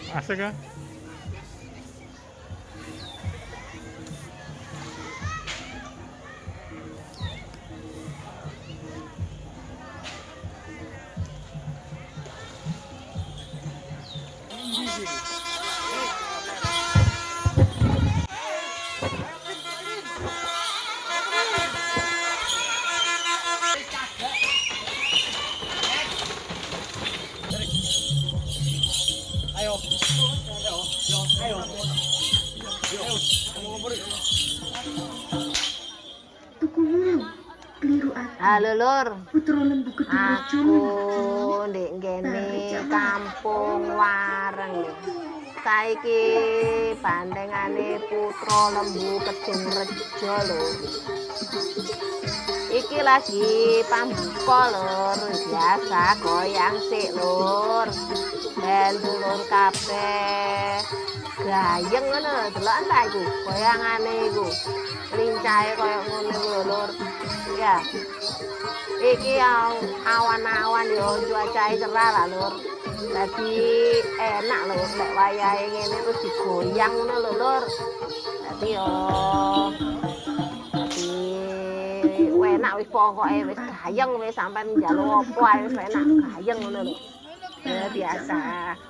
Asik kan? Tuku wulu, keliru ati. Halo Lur, Putra lembu kedung rejo aku ndek ngene kampung Wareng lho. Saiki bandengane Putra Lembu Kedung Rejo lho. Iki lagi pambuka Lur, biasa goyang sik Lur. Ben dulur kabeh gayeng ngono lho, deloken ta iku goyangane iku. Lincahe koyo ngono lho Lur. Ya. Iki awan-awan yo cuacae cerah lah Lur. Dadi enak lho nek wayahe ngene terus digoyang ngono lho Lur. Dadi yo enak wis pokoke wis gayeng wis sampean njaluk apa ae wis enak gayeng ngono lho. Ya biasa.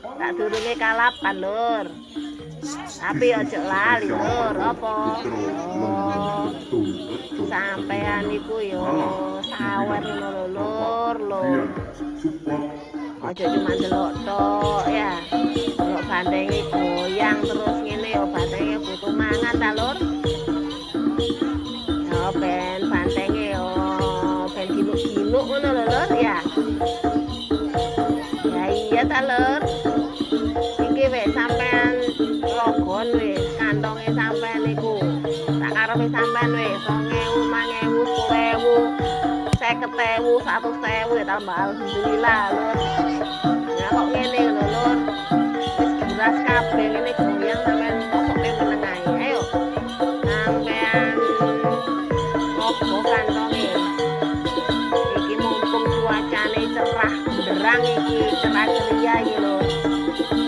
Tak durunge kalapan Lur. Tapi ojo lali Lur, apa? Sampean iku yo sawer ngono lho Lur. Ojo cuma delok tok ya. Delok bandenge goyang terus ngene yo bandenge butuh mangan ta Lur. Yo ben bandenge yo ben ginuk-ginuk ngono lho Lur ya. Ya iya ta Lur. Iki wis sampean logon wis kantonge sampean iku. Tak karepe sampean wis 2000, 50.000, 50.000, 100.000 ya tambah alhamdulillah Lur. Ya kok ngene lho Lur. Wis giras kabeh ngene goyang sampean pokoke meneng ae. Ayo. Sampean logo kantonge. Iki mumpung cuacane cerah benderang iki, cerah ceria iki Lur.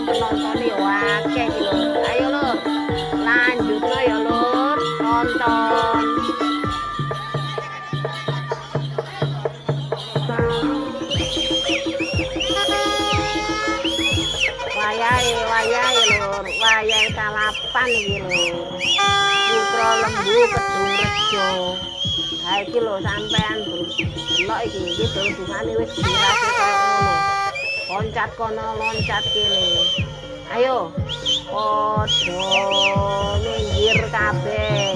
Penontonnya wakil iki Lur. Ayo Lur, lanjutno ya Lur, nonton. Wayahe Lur, wayahe kalapan iki Lur. Putra Lembu Kedung Rejo. Ha iki lho sampean delok iki bungane wis dirase koyo ngono. Loncat kono loncat kene. Ayo padha minggir kabeh.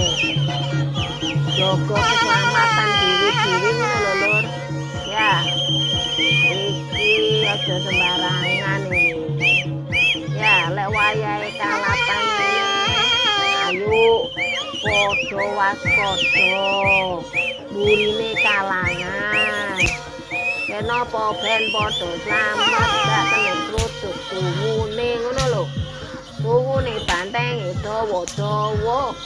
Jaga keselamatan diri-diri ngono lho Lur. Ya. Iki aja sembarangan iki. Ya, lek wayahe kalapan ayo padha waspada. Burine kalangan. Kenapa ben padha slamet gak kena kruduk tuwune ngono lho. Tuwune bantenge dawa-dawa.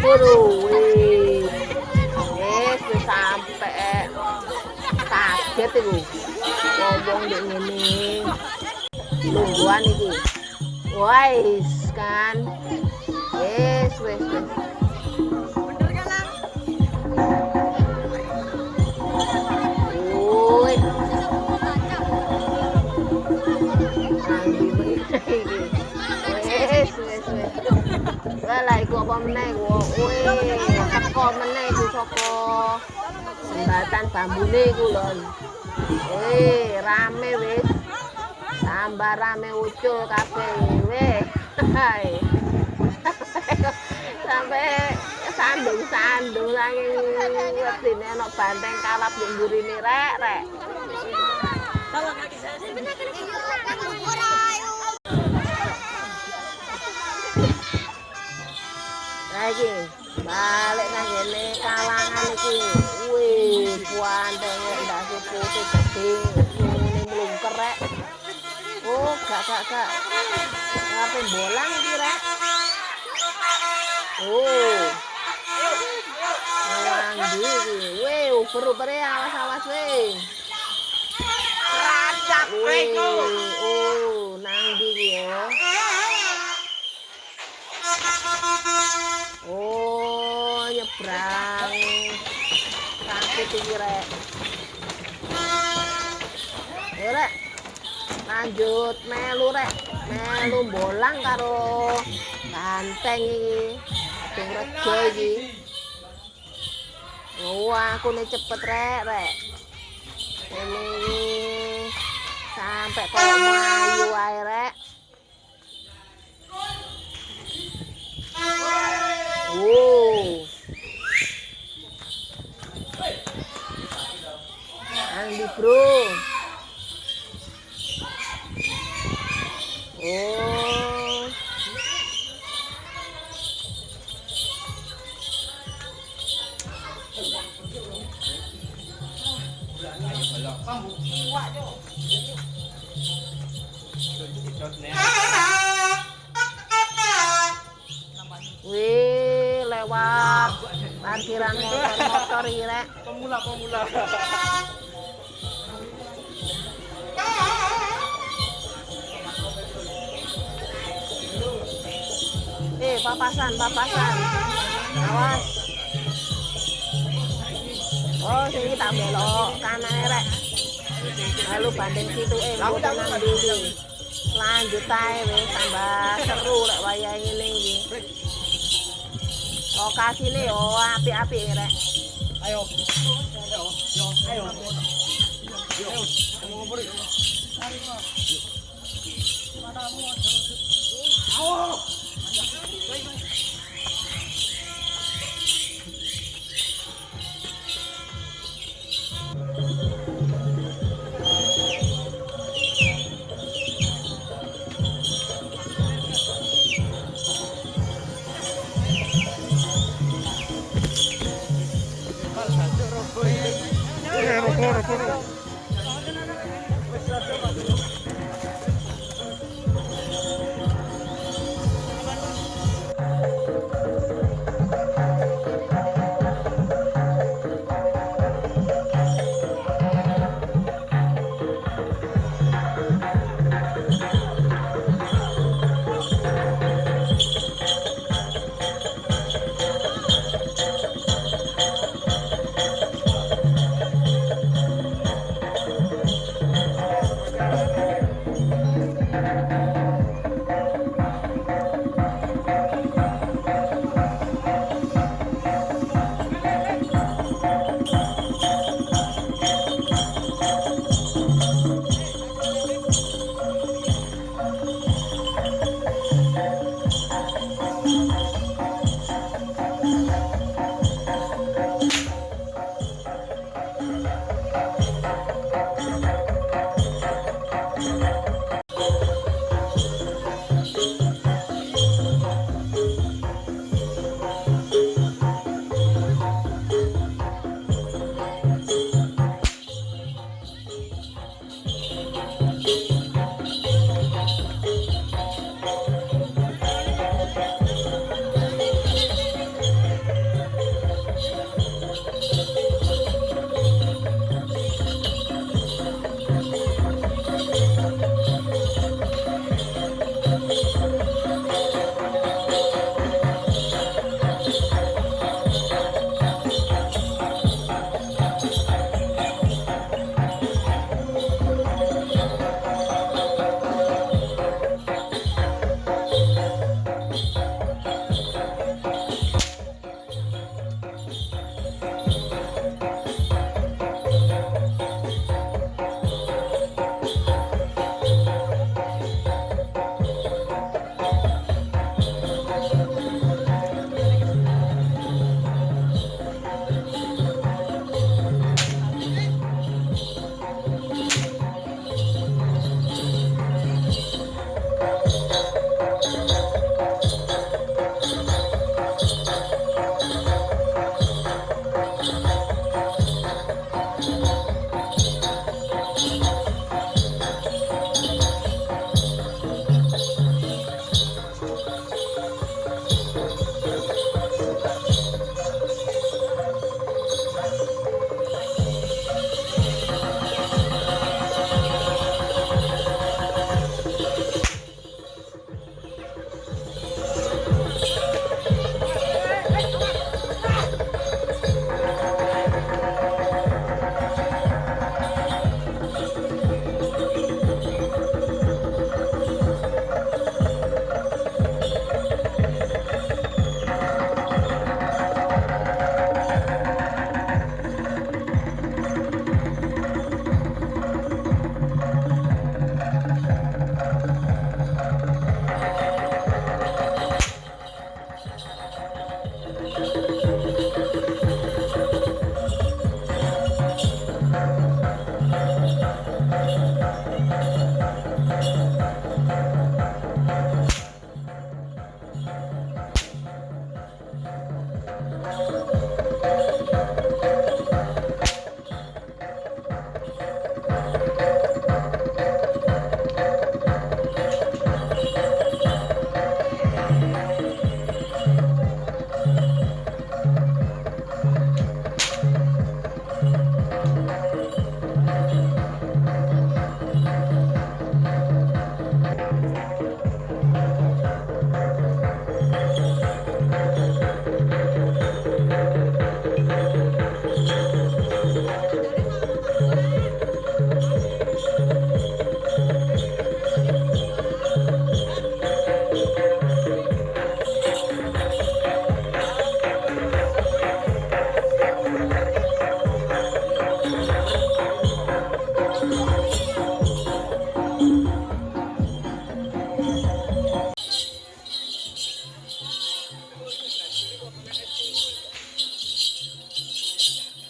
Buru. Wis sampe kaget iku. Ngomong ndek ngene. Lungguhan iki. Wis kan. Wis. Woi. Wis. Lah iku apa meneh kok. Teko meneh iku saka jembatan bambune iku lho. Rame wis. Tambah rame ucul kabeh wis. Sampai sandung-sandung saking wedine ana banteng kalap ning mburine rek. Iki balik nang ngene kalangan iki. Wih, bantenge ndase putih gede ngene mlungker rek. Oh, kak. Apa bolang kira? Oh. Nangdi. Weh, uber-ubere awas-awas weh. Rancak preko. Oh, nangdi ki ya. Oh, nyebrang. Sakit iki rek. Rek. Lanjut melu rek. Melu bolang karo banteng iki. Banteng rejo iki. Oh, aku nih cepet rek. Ini sampai kok melayu ae rek. Oh. Andi bro. Oh. Wih, lewat parkiran motor iki rek. Pemula. Papasan. Awas. Oh, sini tak belok kanan rek. Lalu banding situ lanjut ae wis tambah seru rek wayah ngene iki. Lokasine yo apik-apik rek. Ayo.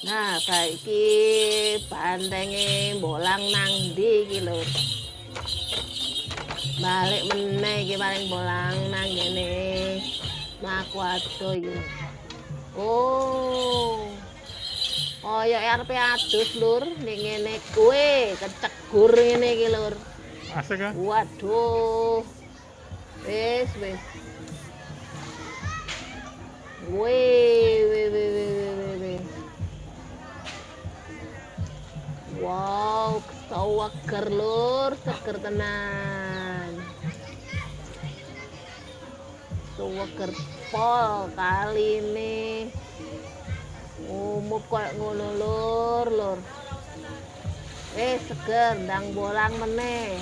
Nah, saiki bantenge bolang nang ndi iki lho. Balik meneh iki paling bolang nang kene. Mlaku ado iki. Oh. Oh, ya arepe adus, Lur. Ning ngene kuwe kecegur ngene iki, Lur. Asik kan? Waduh. Wis. Wih. Wow, seger Lur, seger tenan. Seger pol kali ini. Umup kayak ngono Lur. Seger ndang bolang meneh.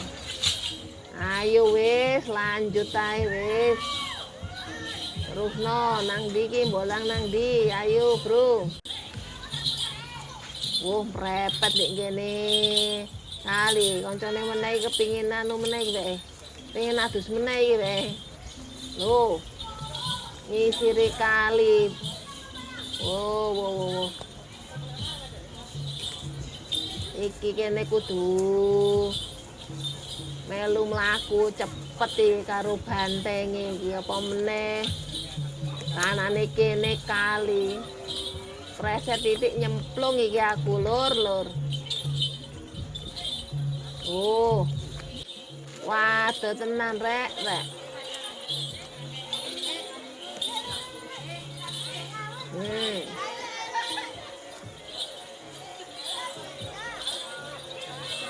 Ayo wis lanjut ae wis. Terusno nang ndi ki bolang nang ndi? Ayo, Bro. Mrepet nek kene. Kali koncone meneh kepingin anu meneh iki wae. Pengen adus meneh iki wae. Lho. Ngisiri kali. Wow. Iki kene kudu melu mlaku cepet iki karo bantenge iki apa meneh. Kanane kene kali. Preset titik nyemplung iki aku Lur. Oh. Waduh tenan rek.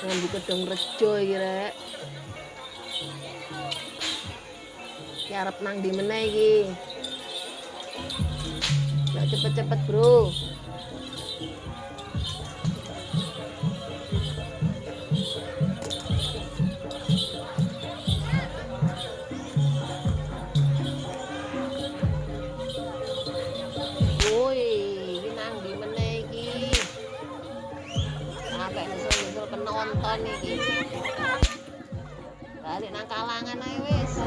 Ngambi Kedung Rejo iki rek. Ki arep nang ndi meneh iki? Cepet-cepet, Bro. Woi, iki nang ndi meneh iki? Sampai nyusul penonton iki. Balik nang Kalangan ae wis.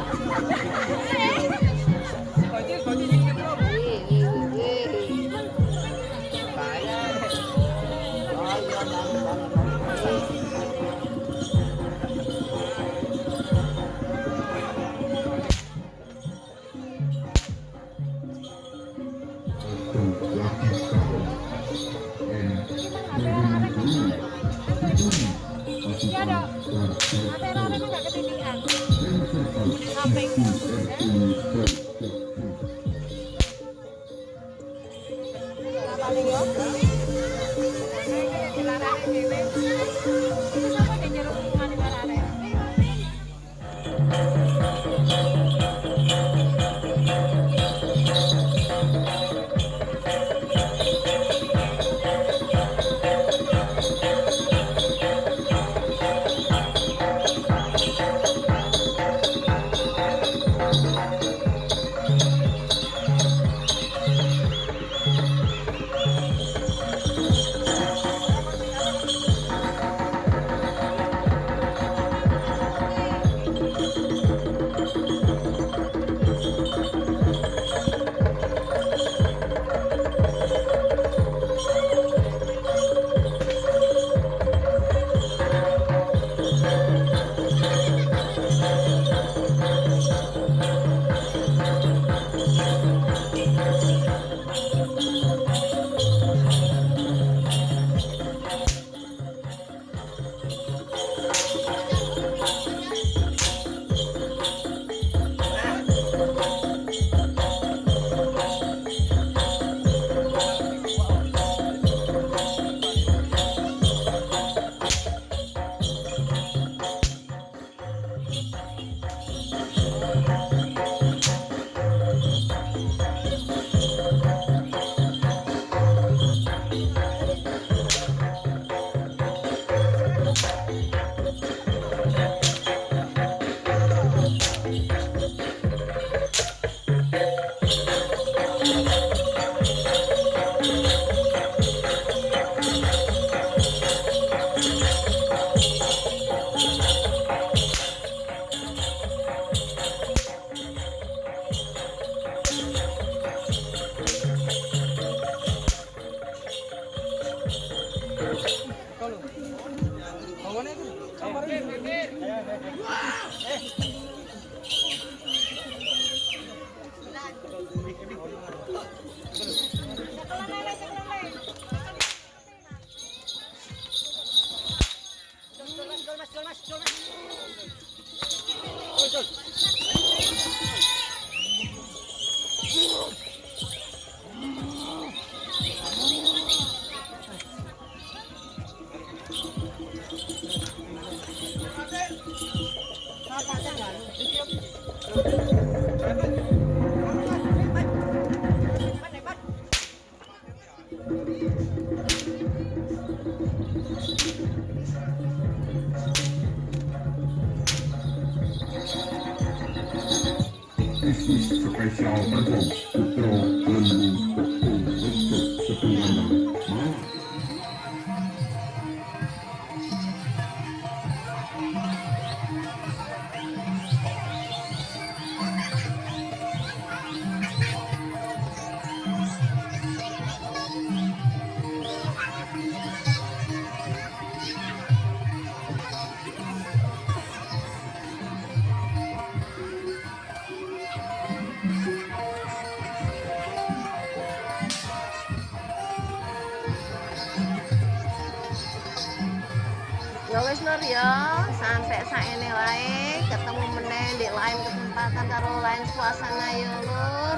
Isi spesial untuk Putro Lembu Tepung untuk setengah malam. Ya wis Lur ya, sampai saene wae, ketemu meneh di lain kesempatan karo lain suasana ya Lur.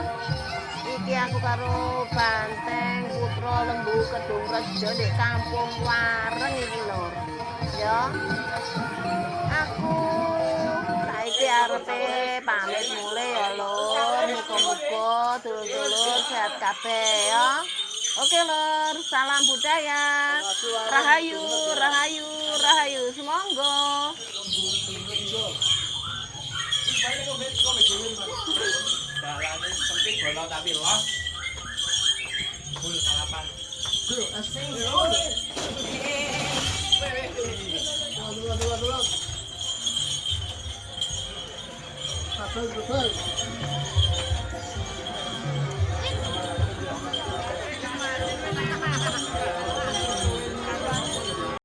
Iki aku karo Banteng Putra Lembu Kedung Rejo di Kampung Wareng iki Lur. Ya. Aku saiki arepe pamit mulai ya Lur. Muga-muga dulur-dulur sehat kabeh ya. Oke Lur, salam budaya. Rahayu, rahayu, rahayu. Semonggo. Balane sempit bola tapi los. Full salapan. Betul.